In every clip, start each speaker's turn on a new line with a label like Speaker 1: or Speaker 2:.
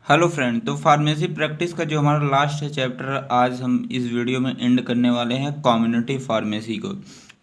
Speaker 1: Hello friend. तो pharmacy practice का जो हमारा लास्ट है चैप्टर, आज हम इस वीडियो में एंड करने वाले हैं कम्युनिटी फार्मेसी को।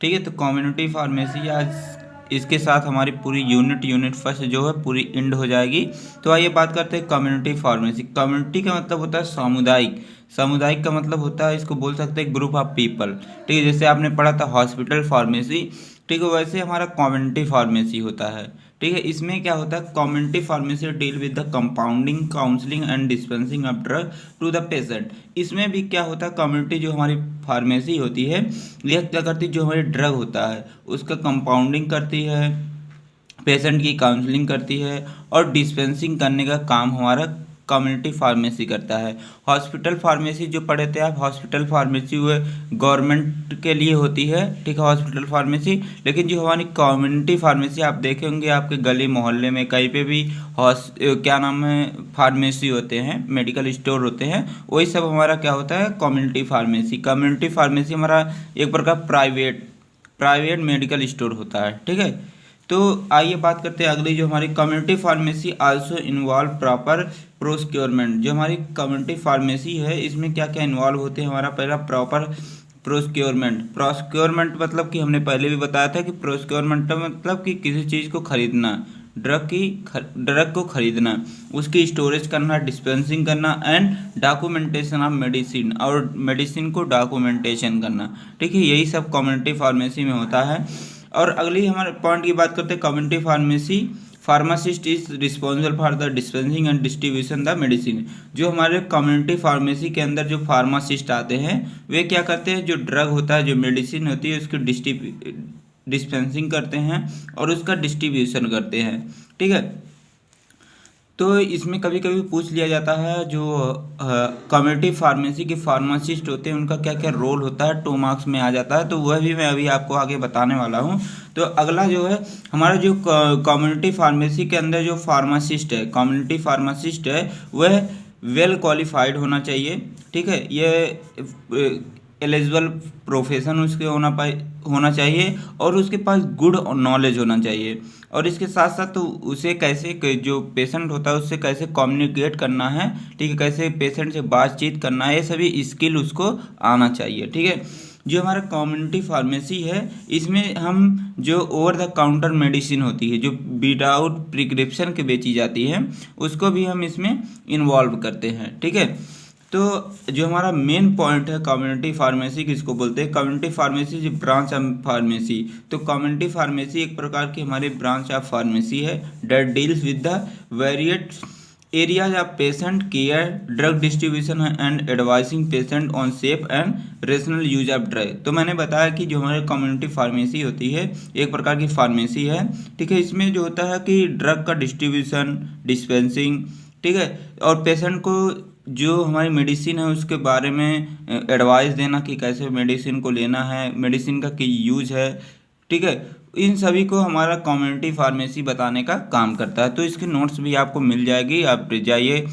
Speaker 1: ठीक है, तो कम्युनिटी फार्मेसी आज इसके साथ हमारी पूरी यूनिट फर्स्ट जो है पूरी एंड हो जाएगी। तो आइए बात करते हैं कम्युनिटी फार्मेसी। कम्युनिटी का मतलब होता है सामुदायिक। सामुदायिक का मतलब होता है, इसको बोल सकते हैं ग्रुप ऑफ पीपल। ठीक है, जैसे आपने पढ़ा था हॉस्पिटल फार्मेसी, ठीक है, वैसे हमारा कम्युनिटी फार्मेसी होता है। ठीक है, इसमें क्या होता है, community pharmacy deal with the compounding counselling and dispensing of drug to the patient. इसमें भी क्या होता है, कम्युनिटी जो हमारी फार्मेसी होती है यह क्या करती है, जो हमारी ड्रग होता है उसका कंपाउंडिंग करती है, पेशेंट की काउंसलिंग करती है और डिस्पेंसिंग करने का काम हमारा कम्युनिटी फार्मेसी करता है। हॉस्पिटल फार्मेसी जो पढ़े थे आप, हॉस्पिटल फार्मेसी हुए गवर्नमेंट के लिए होती है, ठीक है, हॉस्पिटल फार्मेसी। लेकिन जो हमारी कम्युनिटी फार्मेसी आप देखे होंगे आपके गली मोहल्ले में कहीं पे भी क्या नाम है, फार्मेसी होते हैं, मेडिकल स्टोर होते हैं, वही सब हमारा क्या होता है, कम्युनिटी फार्मेसी। कम्युनिटी फार्मेसी हमारा एक प्रकार प्राइवेट प्राइवेट मेडिकल स्टोर होता है। ठीक है, तो आइए बात करते हैं अगली, जो हमारी community pharmacy also involve proper procurement. जो हमारी कम्युनिटी फार्मेसी है इसमें क्या क्या इन्वॉल्व होते हैं, हमारा पहला प्रॉपर प्रोक्योरमेंट। प्रोक्योरमेंट मतलब कि हमने पहले भी बताया था कि प्रोक्योरमेंट मतलब कि किसी चीज़ को खरीदना, ड्रग को खरीदना, उसकी स्टोरेज करना, डिस्पेंसिंग करना एंड डॉक्यूमेंटेशन ऑफ मेडिसिन, और मेडिसिन को डॉक्यूमेंटेशन करना। ठीक है, यही सब कम्युनिटी फार्मेसी में होता है। और अगली हमारे पॉइंट की बात करते हैं, community pharmacy pharmacist is responsible for the dispensing and distribution the medicine. जो हमारे कम्युनिटी फार्मेसी के अंदर जो फार्मासिस्ट आते हैं वे क्या करते हैं, जो ड्रग होता है, जो मेडिसिन होती है, उसकी डिस्पेंसिंग करते हैं और उसका डिस्ट्रीब्यूशन करते हैं। ठीक है, तो इसमें कभी कभी पूछ लिया जाता है, जो कम्युनिटी फार्मेसी के फार्मासिस्ट होते हैं उनका क्या क्या रोल होता है, 2 मार्क्स में आ जाता है, तो वह भी मैं अभी आपको आगे बताने वाला हूँ। तो अगला जो है हमारा जो कम्युनिटी फार्मेसी के अंदर जो फार्मासिस्ट है, कम्युनिटी फार्मासिस्ट है, वह वेल क्वालिफाइड होना चाहिए। ठीक है, ये एलिजिबल प्रोफेशन उसके होना चाहिए और उसके पास गुड नॉलेज होना चाहिए। और इसके साथ साथ तो उसे कैसे जो पेशेंट होता है उससे कैसे कम्युनिकेट करना है, ठीक है, कैसे पेशेंट से बातचीत करना है, ये सभी स्किल उसको आना चाहिए। ठीक है, जो हमारा कम्युनिटी फार्मेसी है इसमें हम जो ओवर द काउंटर मेडिसिन होती है, जो विदाउट प्रिस्क्रिप्शन के बेची जाती है, उसको भी हम इसमें इन्वॉल्व करते हैं। ठीक है, तो जो हमारा मेन पॉइंट है कम्युनिटी फार्मेसी किसको बोलते हैं, कम्युनिटी फार्मेसी जो ब्रांच ऑफ फार्मेसी। तो कम्युनिटी फार्मेसी एक प्रकार की हमारी ब्रांच ऑफ फार्मेसी है that deals with the variate areas of patient care, drug distribution and advising patient on safe and rational use of drug. तो मैंने बताया कि जो हमारी कम्युनिटी फार्मेसी होती है एक प्रकार की फार्मेसी है। ठीक है, इसमें जो होता है कि ड्रग का डिस्ट्रीब्यूशन, डिस्पेंसिंग, ठीक है, और पेशेंट को जो हमारी मेडिसिन है उसके बारे में एडवाइस देना कि कैसे मेडिसिन को लेना है, मेडिसिन का क्या यूज है। ठीक है, इन सभी को हमारा कम्युनिटी फार्मेसी बताने का काम करता है। तो इसके नोट्स भी आपको मिल जाएगी, आप जाइए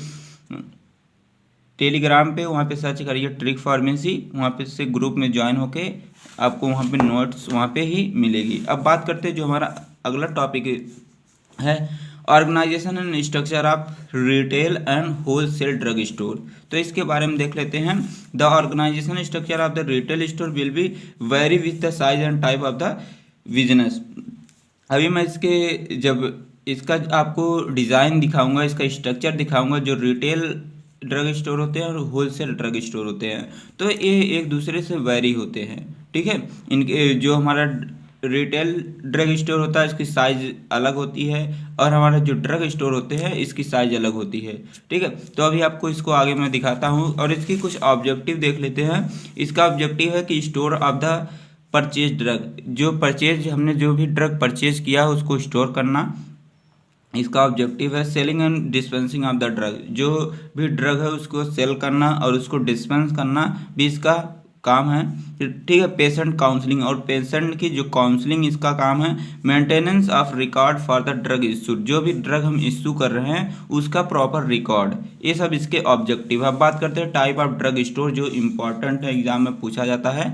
Speaker 1: टेलीग्राम पे, वहाँ पे सर्च करिए ट्रिक फार्मेसी, वहाँ पे से ग्रुप में ज्वाइन होके आपको वहाँ पे नोट्स वहाँ पे ही मिलेगी। अब बात करते हैं जो हमारा अगला टॉपिक है, organisation and structure of retail and wholesale drug store. तो इसके बारे में देख लेते हैं। The organisation structure of the retail store will be very with the size and type of the business. अभी मैं जब इसका आपको डिज़ाइन दिखाऊंगा, इसका स्ट्रक्चर दिखाऊंगा, जो रिटेल ड्रग स्टोर होते हैं और होलसेल ड्रग स्टोर होते हैं, तो ये एक दूसरे से वेरी होते हैं। ठीक है, इनके जो हमारा रिटेल ड्रग स्टोर होता है इसकी साइज अलग होती है, और हमारा जो ड्रग स्टोर होते हैं इसकी साइज अलग होती है। ठीक है, तो अभी आपको इसको आगे मैं दिखाता हूँ और इसकी कुछ ऑब्जेक्टिव देख लेते हैं। इसका ऑब्जेक्टिव है कि store of the purchase drug, जो परचेज हमने जो भी ड्रग परचेज किया है उसको स्टोर करना। इसका ऑब्जेक्टिव है selling and dispensing of the drug, जो भी ड्रग है उसको सेल करना और उसको डिस्पेंस करना भी इसका काम है। ठीक है, पेशेंट काउंसलिंग, और पेशेंट की जो काउंसलिंग इसका काम है। Maintenance of record for the drug issue, जो भी ड्रग हम इशू कर रहे हैं उसका प्रॉपर रिकॉर्ड, ये सब इसके ऑब्जेक्टिव है। अब बात करते हैं टाइप ऑफ ड्रग स्टोर, जो इम्पोर्टेंट है, एग्जाम में पूछा जाता है।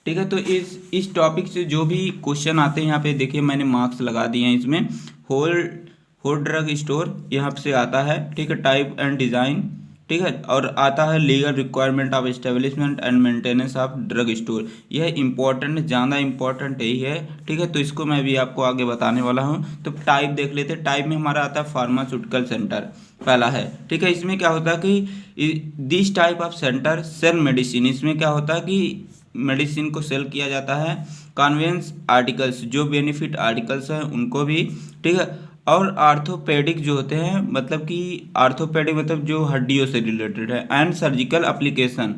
Speaker 1: ठीक है, तो इस टॉपिक से जो भी क्वेश्चन आते हैं यहाँ पे देखिए मैंने मार्क्स लगा दिए हैं इसमें। होल फूड ड्रग स्टोर यहाँ से आता है, ठीक है। टाइप एंड डिज़ाइन, ठीक है। और आता है legal requirement of establishment and maintenance of drug store. यह इंपॉर्टेंट, ज़्यादा इंपॉर्टेंट यही है, ठीक है। तो इसको मैं भी आपको आगे बताने वाला हूँ। तो टाइप देख लेते हैं। टाइप में हमारा आता है फार्मास्यूटिकल सेंटर, पहला है, ठीक है। इसमें क्या होता है कि this type of centre sell medicine, इसमें क्या होता है कि मेडिसिन को सेल किया जाता है। कन्वेंस आर्टिकल्स, जो बेनिफिट आर्टिकल्स हैं उनको भी, ठीक है। और आर्थोपेडिक जो होते हैं, मतलब कि आर्थोपेडिक मतलब जो हड्डियों से रिलेटेड है, एंड सर्जिकल एप्लीकेशन,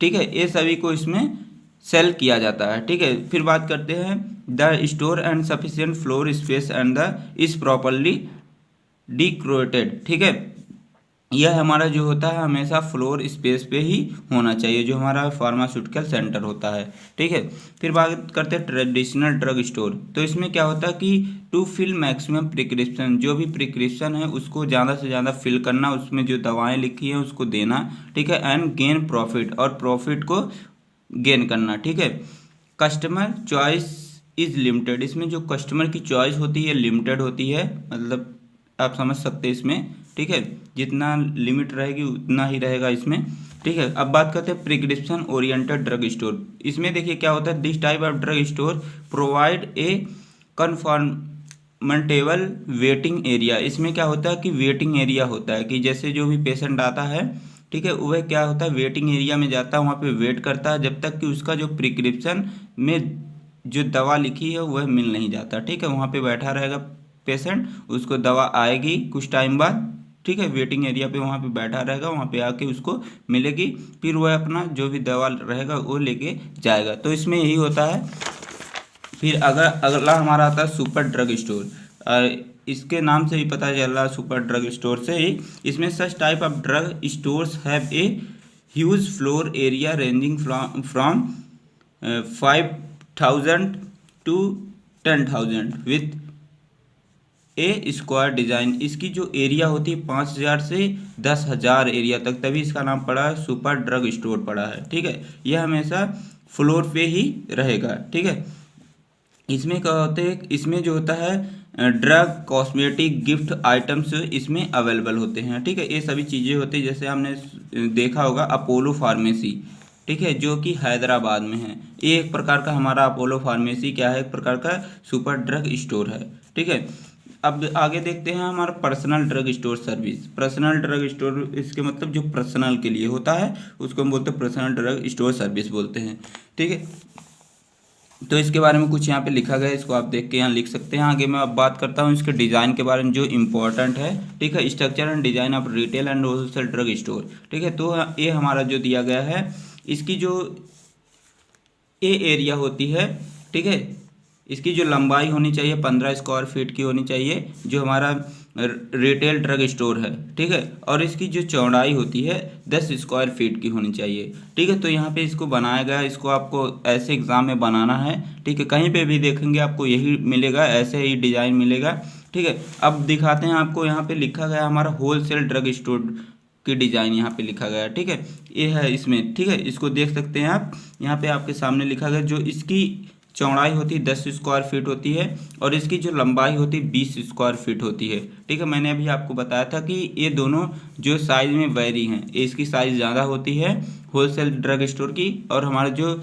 Speaker 1: ठीक है, ये सभी को इसमें सेल किया जाता है, ठीक है। फिर बात करते हैं the store and sufficient floor space and the is properly decorated, ठीक है। यह हमारा जो होता है हमेशा फ्लोर स्पेस पे ही होना चाहिए, जो हमारा फार्मास्यूटिकल सेंटर होता है, ठीक है। फिर बात करते हैं ट्रेडिशनल ड्रग स्टोर। तो इसमें क्या होता है कि टू फिल मैक्सिमम प्रिस्क्रिप्शन, जो भी प्रिस्क्रिप्शन है उसको ज़्यादा से ज़्यादा फिल करना, उसमें जो दवाएं लिखी हैं उसको देना, ठीक है। एंड गेन प्रॉफिट, और प्रॉफिट को गेन करना, ठीक है। कस्टमर चॉइस इज लिमिटेड, इसमें जो कस्टमर की चॉइस होती है लिमिटेड होती है, मतलब आप समझ सकते हैं इसमें, ठीक है। जितना लिमिट रहेगी उतना ही रहेगा इसमें, ठीक है। अब बात करते हैं प्रिस्क्रिप्शन ओरिएंटेड ड्रग स्टोर। इसमें देखिए क्या होता है, this type of drug store provide a comfortable waiting area. इसमें क्या होता है कि वेटिंग एरिया होता है कि जैसे जो भी पेशेंट आता है, ठीक है, वह क्या होता है वेटिंग एरिया में जाता है, वहाँ पे वेट करता है जब तक कि उसका जो प्रिस्क्रिप्शन में जो दवा लिखी है वह मिल नहीं जाता, ठीक है। वहाँ पे बैठा रहेगा पेशेंट, उसको दवा आएगी कुछ टाइम बाद, ठीक है। वेटिंग एरिया पे वहाँ पे बैठा रहेगा, वहाँ पे आके उसको मिलेगी, फिर वह अपना जो भी दवा रहेगा वो लेके जाएगा। तो इसमें यही होता है। फिर अगर अगला हमारा आता है सुपर ड्रग स्टोर। इसके नाम से ही पता चल रहा है, सुपर ड्रग स्टोर से ही। इसमें such type of drug stores have a huge floor area ranging from 5,000 to 10,000 with A square design. इसकी जो एरिया होती है 5,000 से 10,000 एरिया तक, तभी इसका नाम पड़ा है सुपर ड्रग स्टोर पड़ा है, ठीक है। यह हमेशा फ्लोर पे ही रहेगा, ठीक है। इसमें क्या होते हैं, इसमें जो होता है ड्रग कॉस्मेटिक गिफ्ट आइटम्स इसमें अवेलेबल होते हैं, ठीक है। ये सभी चीज़ें होती हैं, जैसे हमने देखा होगा अपोलो फार्मेसी, ठीक है, जो कि हैदराबाद में है। ये एक प्रकार का हमारा अपोलो फार्मेसी क्या है, एक प्रकार का सुपर ड्रग स्टोर है, ठीक है। अब आगे देखते हैं हमारा personal drug store service. Personal drug store, इसके मतलब जो पर्सनल के लिए होता है उसको हम बोलते हैं पर्सनल ड्रग स्टोर सर्विस बोलते हैं, ठीक है। तो इसके बारे में कुछ यहाँ पे लिखा गया है, इसको आप देख के यहाँ लिख सकते हैं। आगे मैं अब बात करता हूँ इसके डिज़ाइन के बारे में जो इम्पोर्टेंट है, ठीक है। Structure and design of retail and wholesale drug store, ठीक है। तो ये हमारा जो दिया गया है, इसकी जो ए एरिया होती है, ठीक है, इसकी जो लंबाई होनी चाहिए 15 स्क्वायर फीट की होनी चाहिए, जो हमारा रिटेल ड्रग स्टोर है, ठीक है। और इसकी जो चौड़ाई होती है 10 स्क्वायर फीट की होनी चाहिए, ठीक है। तो यहाँ पे इसको बनाया गया, इसको आपको ऐसे एग्जाम में बनाना है, ठीक है। कहीं पे भी देखेंगे आपको यही मिलेगा, ऐसे ही डिजाइन मिलेगा, ठीक है। अब दिखाते हैं आपको, यहाँ पे लिखा गया हमारा होलसेल ड्रग स्टोर की डिजाइन यहाँ पे लिखा गया, ठीक है। ये है इसमें, ठीक है, इसको देख सकते हैं आप, यहाँ पे आपके सामने लिखा गया जो इसकी चौड़ाई होती है 10 स्क्वायर फीट होती है और इसकी जो लंबाई होती है 20 स्क्वायर फीट होती है, ठीक है। मैंने अभी आपको बताया था कि ये दोनों जो साइज में वेरी हैं, इसकी साइज़ ज़्यादा होती है होलसेल ड्रग स्टोर की, और हमारा जो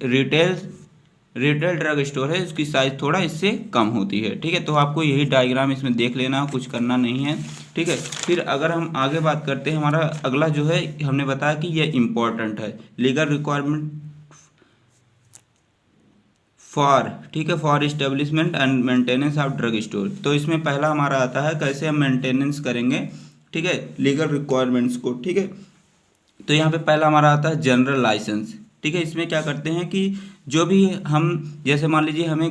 Speaker 1: रिटेल ड्रग स्टोर है उसकी साइज़ थोड़ा इससे कम होती है, ठीक है। तो आपको यही डायग्राम इसमें देख लेना, कुछ करना नहीं है, ठीक है। फिर अगर हम आगे बात करते हैं, हमारा अगला जो है, हमने बताया कि यह इम्पोर्टेंट है, लीगल रिक्वायरमेंट फॉर, ठीक है, for establishment and maintenance of drug store. तो इसमें पहला हमारा आता है कैसे हम मेंटेनेंस करेंगे, ठीक है, लीगल रिक्वायरमेंट्स को, ठीक है। तो यहाँ पे पहला हमारा आता है जनरल लाइसेंस, ठीक है। इसमें क्या करते हैं कि जो भी हम, जैसे मान लीजिए हमें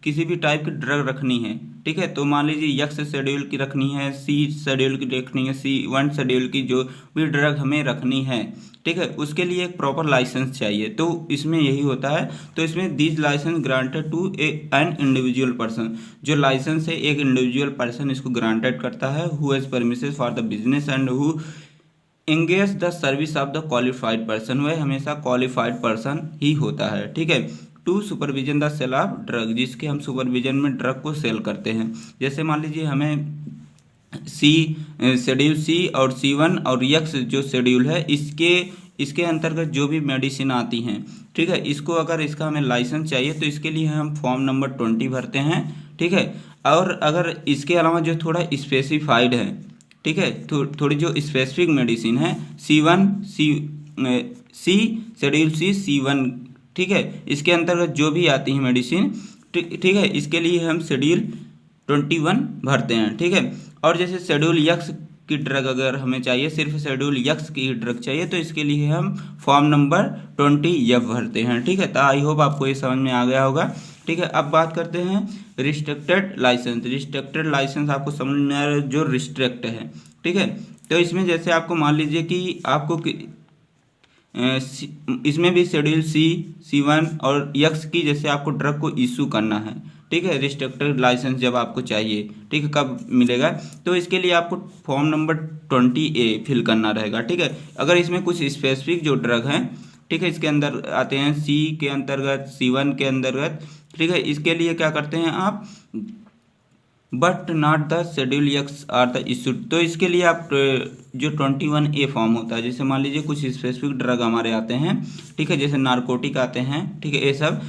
Speaker 1: किसी भी टाइप की ड्रग रखनी है, ठीक है, तो मान लीजिए एक्स शेड्यूल की रखनी है, सी शेड्यूल की रखनी है, C1 शेड्यूल की जो भी ड्रग हमें रखनी है, ठीक है, उसके लिए एक प्रॉपर लाइसेंस चाहिए। तो इसमें यही होता है। तो इसमें this licence granted to an individual person, जो लाइसेंस है एक इंडिविजुअल पर्सन इसको ग्रांटेड करता है, who has permission for the business and who engage the service of the qualified person. वह हमेशा क्वालिफाइड पर्सन ही होता है, ठीक है। To supervision the sale of drug, जिसके हम सुपरविजन में ड्रग को सेल करते हैं। जैसे मान लीजिए हमें शेड्यूल सी और C1 और यक्स जो शेड्यूल है इसके अंतर्गत जो भी मेडिसिन आती हैं, ठीक है, इसको अगर इसका हमें लाइसेंस चाहिए तो इसके लिए हम फॉर्म नंबर 20 भरते हैं, ठीक है। और अगर इसके अलावा जो थोड़ा स्पेसिफाइड है, ठीक है, थोड़ी जो स्पेसिफिक मेडिसिन है शेड्यूल सी C1, ठीक है, इसके अंतर्गत जो भी आती है मेडिसिन, ठीक है, इसके लिए हम शेड्यूल 21 भरते हैं, ठीक है। और जैसे शेड्यूल यक्स की ड्रग अगर हमें चाहिए, सिर्फ शेड्यूल यक्स की ड्रग चाहिए, तो इसके लिए हम फॉर्म नंबर 20F भरते हैं, ठीक है। तो आई होप आपको ये समझ में आ गया होगा, ठीक है। अब बात करते हैं रिस्ट्रिक्टेड लाइसेंस। रिस्ट्रिक्टेड लाइसेंस आपको समझ में आ रहा है, जो रिस्ट्रिक्ट है, ठीक है। तो इसमें जैसे आपको मान लीजिए कि आपको इसमें भी शेड्यूल C1 और यक्स की जैसे आपको ड्रग को इशू करना है, ठीक है, रिस्ट्रिक्टेड लाइसेंस जब आपको चाहिए, ठीक है, कब मिलेगा, तो इसके लिए आपको फॉर्म नंबर 20A फिल करना रहेगा, ठीक है। अगर इसमें कुछ स्पेसिफिक जो ड्रग हैं, ठीक है, इसके अंदर आते हैं C के अंतर्गत, C1 के अंतर्गत, ठीक है, इसके लिए क्या करते हैं आप, but not the schedule X are the issued. तो इसके लिए आप जो 21A फॉर्म होता है, जैसे मान लीजिए कुछ स्पेसिफिक ड्रग हमारे आते हैं, ठीक है, जैसे नारकोटिक आते हैं, ठीक है, ये सब,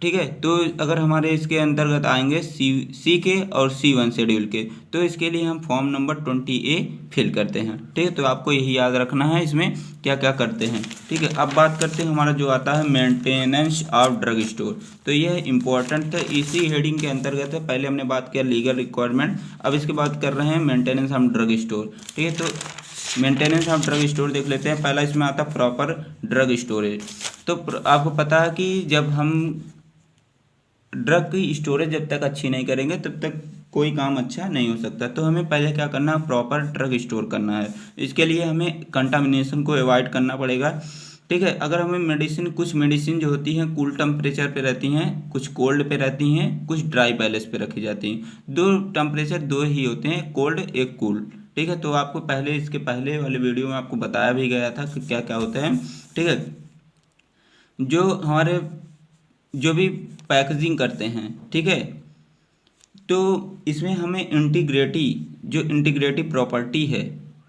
Speaker 1: ठीक है। तो अगर हमारे इसके अंतर्गत आएंगे सी के और C1 शेड्यूल के, तो इसके लिए हम फॉर्म नंबर 20A फिल करते हैं, ठीक है। तो आपको यही याद रखना है इसमें क्या क्या करते हैं, ठीक है। अब बात करते हैं हमारा जो आता है मेंटेनेंस ऑफ ड्रग स्टोर। तो यह इंपॉर्टेंट है, इसी हेडिंग के अंतर्गत है। पहले हमने बात किया लीगल रिक्वायरमेंट, अब इसके बात कर रहे हैं मेंटेनेंस ऑफ ड्रग स्टोर, ठीक है। तो मेंटेनेंस ऑफ ड्रग स्टोर देख लेते हैं। पहला इसमें आता है प्रॉपर ड्रग स्टोरेज। तो आपको पता है कि जब हम ड्रग की स्टोरेज जब तक अच्छी नहीं करेंगे तब तक कोई काम अच्छा नहीं हो सकता। तो हमें पहले क्या करना है, प्रॉपर ड्रग स्टोर करना है। इसके लिए हमें कंटामिनेशन को अवॉइड करना पड़ेगा, ठीक है। अगर हमें कुछ मेडिसिन जो होती हैं कूल टेम्परेचर पे रहती हैं, कुछ कोल्ड पे रहती हैं, कुछ ड्राई पैलेस पे रखी जाती हैं। दो टेम्परेचर दो ही होते हैं, कोल्ड एक कूल, ठीक है। तो आपको पहले इसके पहले वाले वीडियो में आपको बताया भी गया था कि क्या क्या होता है, ठीक है। जो भी पैकेजिंग करते हैं, ठीक है, तो इसमें हमें इंटीग्रेटिव प्रॉपर्टी है,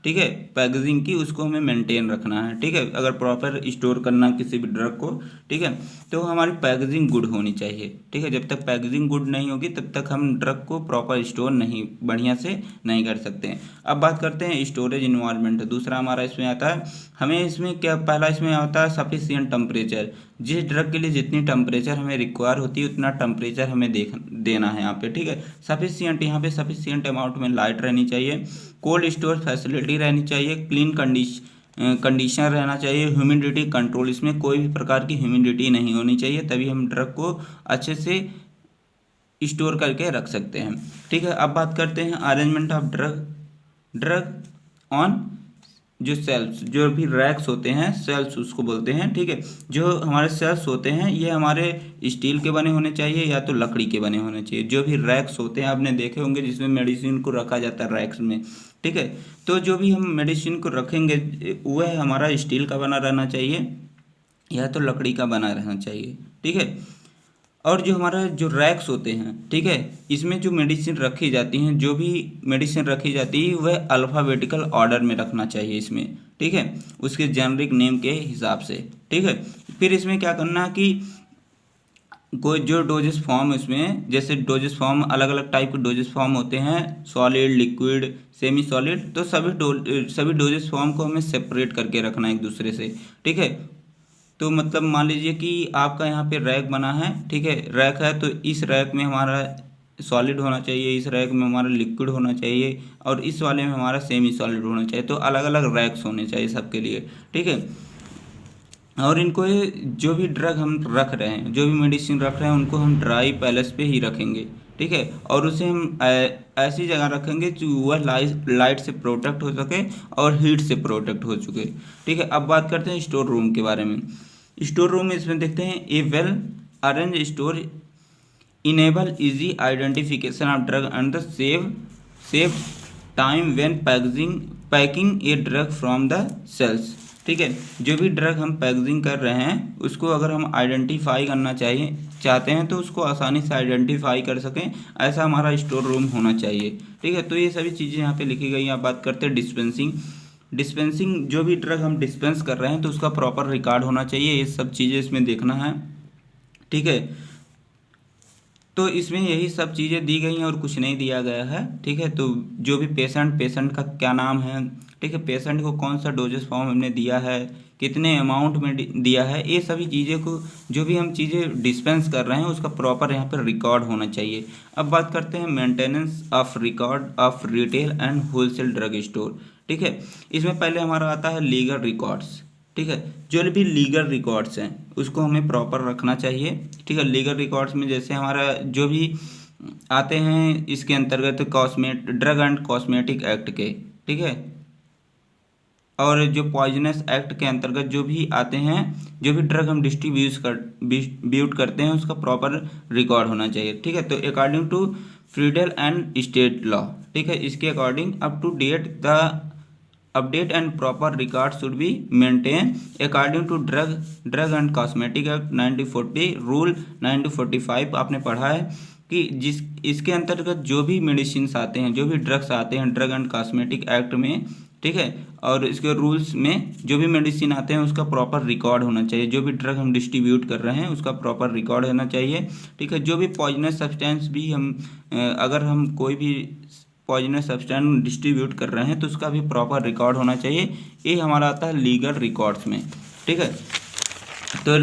Speaker 1: ठीक है, पैकेजिंग की, उसको हमें मेंटेन रखना है, ठीक है। अगर प्रॉपर स्टोर करना किसी भी ड्रग को, ठीक है, तो हमारी पैकेजिंग गुड होनी चाहिए, ठीक है। जब तक पैकेजिंग गुड नहीं होगी तब तक हम ड्रग को प्रॉपर स्टोर नहीं बढ़िया से नहीं कर सकते हैं। अब बात करते हैं स्टोरेज इन्वायरमेंट। दूसरा हमारा इसमें आता है, हमें इसमें क्या, पहला इसमें आता है सफिशिएंट टेम्परेचर। जिस ड्रग के लिए जितनी टेम्परेचर हमें रिक्वायर होती है उतना टेम्परेचर हमें देना है यहाँ पे, ठीक है। सफिशिएंट, यहाँ पे सफिशिएंट अमाउंट में लाइट रहनी चाहिए, कोल्ड स्टोर फैसिलिटी रहनी चाहिए, क्लीन कंडीशन रहना चाहिए, ह्यूमिडिटी कंट्रोल, इसमें कोई भी प्रकार की ह्यूमिडिटी नहीं होनी चाहिए, तभी हम ड्रग को अच्छे से स्टोर करके रख सकते हैं, ठीक है। अब बात करते हैं अरेंजमेंट ऑफ ड्रग ऑन जो सेल्स, जो भी रैक्स होते हैं, सेल्स उसको बोलते हैं, ठीक है। जो हमारे सेल्स होते हैं ये हमारे स्टील के बने होने चाहिए या तो लकड़ी के बने होने चाहिए। जो भी रैक्स होते हैं आपने देखे होंगे जिसमें मेडिसिन को रखा जाता है रैक्स में, ठीक है। तो जो भी हम मेडिसिन को रखेंगे वह हमारा स्टील का बना रहना चाहिए या तो लकड़ी का बना रहना चाहिए, ठीक है। और जो हमारा जो रैक्स होते हैं, ठीक है, इसमें जो मेडिसिन रखी जाती हैं, जो भी मेडिसिन रखी जाती है वह अल्फ़ाबेटिकल ऑर्डर में रखना चाहिए इसमें, ठीक है, उसके जेनरिक नेम के हिसाब से, ठीक है। फिर इसमें क्या करना है कि कोई जो डोजेस फॉर्म, इसमें जैसे डोजेस फॉर्म अलग अलग टाइप के डोजेस फॉर्म होते हैं, सॉलिड, लिक्विड, सेमी सॉलिड, तो सभी डोजेस फॉर्म को हमें सेपरेट करके रखना है एक दूसरे से, ठीक है। तो मतलब मान लीजिए कि आपका यहाँ पे रैक बना है, ठीक है, रैक है, तो इस रैक में हमारा सॉलिड होना चाहिए, इस रैक में हमारा लिक्विड होना चाहिए और इस वाले में हमारा सेमी सॉलिड होना चाहिए। तो अलग अलग रैक्स होने चाहिए सबके लिए, ठीक है। और इनको जो भी ड्रग हम रख रहे हैं, जो भी मेडिसिन रख रहे हैं, उनको हम ड्राई पैलेस पे ही रखेंगे, ठीक है। और उसे हम ऐसी जगह रखेंगे जो वह लाइट से प्रोटेक्ट हो सके और हीट से प्रोटेक्ट हो चुके, ठीक है। अब बात करते हैं स्टोर रूम के बारे में। स्टोर रूम में इसमें देखते हैं a well arrange store enable easy identification of drug and the save time when packing a drug from the sales, ठीक है। जो भी ड्रग हम पैकेजिंग कर रहे हैं उसको अगर हम आइडेंटिफाई करना चाहते हैं तो उसको आसानी से आइडेंटिफाई कर सकें, ऐसा हमारा स्टोर रूम होना चाहिए। ठीक है, तो ये सभी चीज़ें यहाँ पे लिखी गई हैं। आप बात करते हैं डिस्पेंसिंग जो भी ड्रग हम डिस्पेंस कर रहे हैं तो उसका प्रॉपर रिकॉर्ड होना चाहिए, ये सब चीज़ें इसमें देखना है। ठीक है, तो इसमें यही सब चीज़ें दी गई हैं और कुछ नहीं दिया गया है। ठीक है, तो जो भी पेशेंट का क्या नाम है, ठीक है, पेशेंट को कौन सा डोजेस फॉर्म हमने दिया है, कितने अमाउंट में दिया है, ये सभी चीज़ें को जो भी हम चीज़ें डिस्पेंस कर रहे हैं उसका प्रॉपर यहाँ पर रिकॉर्ड होना चाहिए। अब बात करते हैं maintenance of record of retail and wholesale drug store. ठीक है, इसमें पहले हमारा आता है लीगल रिकॉर्ड्स। ठीक है, जो भी लीगल रिकॉर्ड्स हैं उसको हमें प्रॉपर रखना चाहिए। ठीक है, लीगल रिकॉर्ड्स में जैसे हमारा जो भी आते हैं इसके अंतर्गत ड्रग एंड कॉस्मेटिक एक्ट के, ठीक है, और जो पॉइजनस एक्ट के अंतर्गत जो भी आते हैं, जो भी ड्रग हम डिस्ट्रीब्यूट करते हैं उसका प्रॉपर रिकॉर्ड होना चाहिए। ठीक है, तो according to federal and state law, ठीक है, इसके according up to date the update and proper record should be maintain according to drug and cosmetic act 1940 rule 1945। आपने पढ़ा है कि इसके अंतर्गत जो भी मेडिसिन आते हैं, जो भी ड्रग्स आते हैं ड्रग एंड कॉस्मेटिक एक्ट में, ठीक है, और इसके रूल्स में जो भी मेडिसिन आते हैं उसका प्रॉपर रिकॉर्ड होना चाहिए। जो भी ड्रग हम डिस्ट्रीब्यूट कर रहे हैं उसका प्रॉपर रिकॉर्ड होना चाहिए। ठीक है, जो भी पॉइजनस सब्सटेंस भी हम अगर हम कोई भी पॉइजनस सब्सटेंस डिस्ट्रीब्यूट कर रहे हैं तो उसका भी प्रॉपर रिकॉर्ड होना चाहिए। ये हमारा आता है लीगल रिकॉर्ड्स में। ठीक है, तो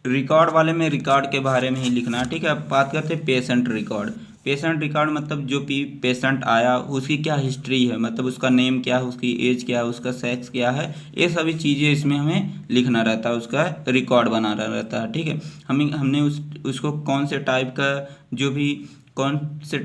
Speaker 1: रिकॉर्ड वाले में रिकॉर्ड के बारे में ही लिखना। ठीक है, अब बात करते हैं पेशेंट रिकॉर्ड। पेशेंट रिकॉर्ड मतलब जो भी पेशेंट आया उसकी क्या हिस्ट्री है, मतलब उसका नेम क्या है, उसकी एज क्या है, उसका सेक्स क्या है, ये सभी चीज़ें इसमें हमें लिखना रहता है, उसका रिकॉर्ड बनाना रहता है। ठीक है, हमने उसको कौन से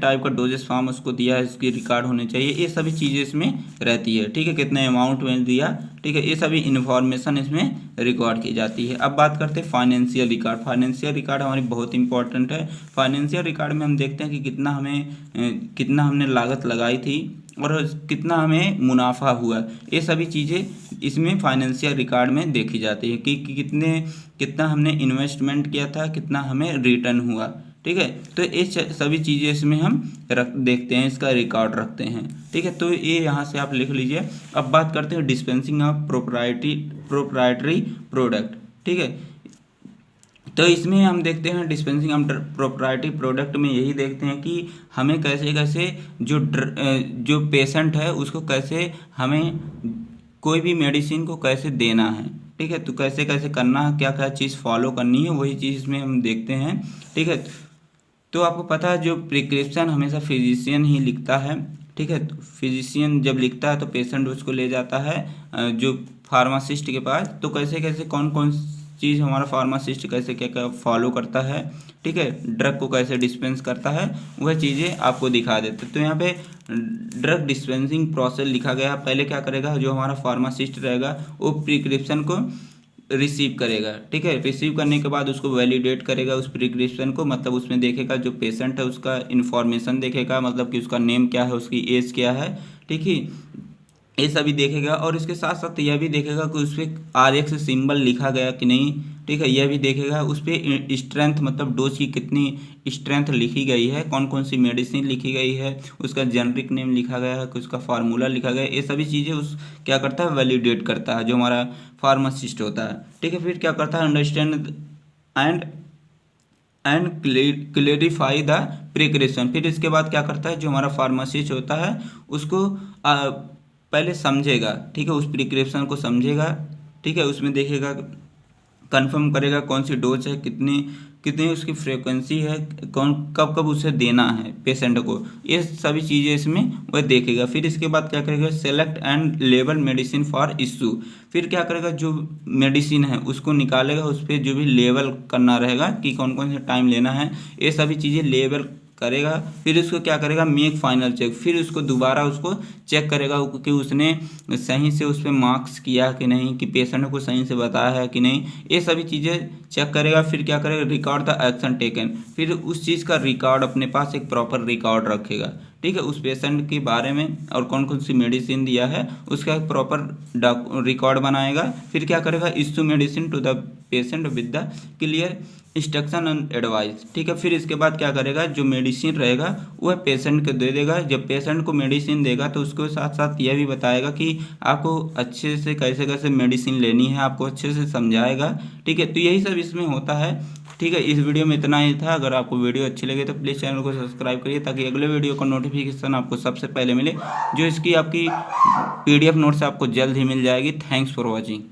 Speaker 1: टाइप का डोजेस फॉर्म उसको दिया है, इसकी रिकॉर्ड होने चाहिए, ये सभी चीज़ें इसमें रहती है। ठीक है, कितने अमाउंट में दिया, ठीक है, ये सभी इन्फॉर्मेशन इसमें रिकॉर्ड की जाती है। अब बात करते हैं फाइनेंशियल रिकॉर्ड। फाइनेंशियल रिकॉर्ड हमारी बहुत इंपॉर्टेंट है। फाइनेंशियल रिकॉर्ड में हम देखते हैं कि कितना हमने लागत लगाई थी और कितना हमें मुनाफा हुआ, ये सभी चीज़ें इसमें फाइनेंशियल रिकॉर्ड में देखी जाती है कि कितना हमने इन्वेस्टमेंट किया था, कितना हमें रिटर्न हुआ। ठीक है, तो ये सभी चीज़ें इसमें हम देखते हैं, इसका रिकॉर्ड रखते हैं। ठीक है, तो ये यहाँ से आप लिख लीजिए। अब बात करते हैं डिस्पेंसिंग ऑफ प्रोप्राइटरी प्रोडक्ट। ठीक है, तो इसमें हम देखते हैं डिस्पेंसिंग ऑफ प्रोप्राइटरी प्रोडक्ट में यही देखते हैं कि हमें कैसे कैसे जो पेशेंट है उसको कैसे हमें कोई भी मेडिसिन को कैसे देना है। ठीक है, तो कैसे कैसे करना है, क्या क्या चीज़ फॉलो करनी है, वही चीज़ इसमें हम देखते हैं। ठीक है, तो आपको पता है जो प्रिस्क्रिप्शन हमेशा फिजिशियन ही लिखता है। ठीक है, तो फिजिशियन जब लिखता है तो पेशेंट उसको ले जाता है जो फार्मासिस्ट के पास। तो कैसे कैसे कौन कौन चीज़ हमारा फार्मासिस्ट कैसे क्या क्या फॉलो करता है, ठीक है, ड्रग को कैसे डिस्पेंस करता है, वह चीज़ें आपको दिखा देते। तो यहाँ पे ड्रग डिस्पेंसिंग प्रोसेस लिखा गया। पहले क्या करेगा, जो हमारा फार्मासिस्ट रहेगा वो प्रिस्क्रिप्शन को रिसीव करेगा। ठीक है, रिसीव करने के बाद उसको वैलिडेट करेगा उस प्रिस्क्रिप्शन को, मतलब उसमें देखेगा जो पेशेंट है उसका इन्फॉर्मेशन देखेगा, मतलब कि उसका नेम क्या है, उसकी एज क्या है। ठीक है, ये सभी देखेगा और इसके साथ साथ यह भी देखेगा कि उस पर RX सिंबल लिखा गया कि नहीं। ठीक है, यह भी देखेगा उस पर स्ट्रेंथ, मतलब डोज की कितनी स्ट्रेंथ लिखी गई है, कौन कौन सी मेडिसिन लिखी गई है, उसका जेनरिक नेम लिखा गया है, उसका फार्मूला लिखा गया है, ये सभी चीज़ें उस क्या करता है, वैलिडेट करता है जो हमारा फार्मासिस्ट होता है। ठीक है, फिर क्या करता है, understand and clarify the prescription. फिर इसके बाद क्या करता है, जो हमारा फार्मासिस्ट होता है उसको पहले समझेगा। ठीक है, उस प्रिस्क्रिप्शन को समझेगा। ठीक है, उसमें देखेगा, कंफर्म करेगा कौन सी डोज है, कितनी उसकी फ्रीक्वेंसी है, कब कब उसे देना है पेशेंट को, ये सभी चीज़ें इसमें वह देखेगा। फिर इसके बाद क्या करेगा, select and label medicine for issue. फिर क्या करेगा, जो मेडिसिन है उसको निकालेगा, उस पर जो भी लेबल करना रहेगा कि कौन कौन सा टाइम लेना है, ये सभी चीज़ें लेबल करेगा। फिर उसको क्या करेगा, मेक फाइनल चेक। फिर उसको दोबारा उसको चेक करेगा कि उसने सही से उस पर मार्क्स किया कि नहीं, कि पेशेंट को सही से बताया है कि नहीं, ये सभी चीज़ें चेक करेगा। फिर क्या करेगा, रिकॉर्ड द एक्शन टेकन। फिर उस चीज़ का रिकॉर्ड अपने पास एक प्रॉपर रिकॉर्ड रखेगा। ठीक है, उस पेशेंट के बारे में और कौन कौन सी मेडिसिन दिया है उसका एक प्रॉपर रिकॉर्ड बनाएगा। फिर क्या करेगा, issue medicine to the patient with the clear instruction and advice. ठीक है, फिर इसके बाद क्या करेगा, जो मेडिसिन रहेगा वह पेशेंट को दे देगा। जब पेशेंट को मेडिसिन देगा तो उसको साथ साथ यह भी बताएगा कि आपको अच्छे से कैसे कैसे मेडिसिन लेनी है, आपको अच्छे से समझाएगा। ठीक है, तो यही सब इसमें होता है। ठीक है, इस वीडियो में इतना ही था। अगर आपको वीडियो अच्छी लगे तो प्लीज़ चैनल को सब्सक्राइब करिए ताकि अगले वीडियो का नोटिफिकेशन आपको सबसे पहले मिले। जो इसकी आपकी PDF नोट्स आपको जल्द ही मिल जाएगी। Thanks for watching.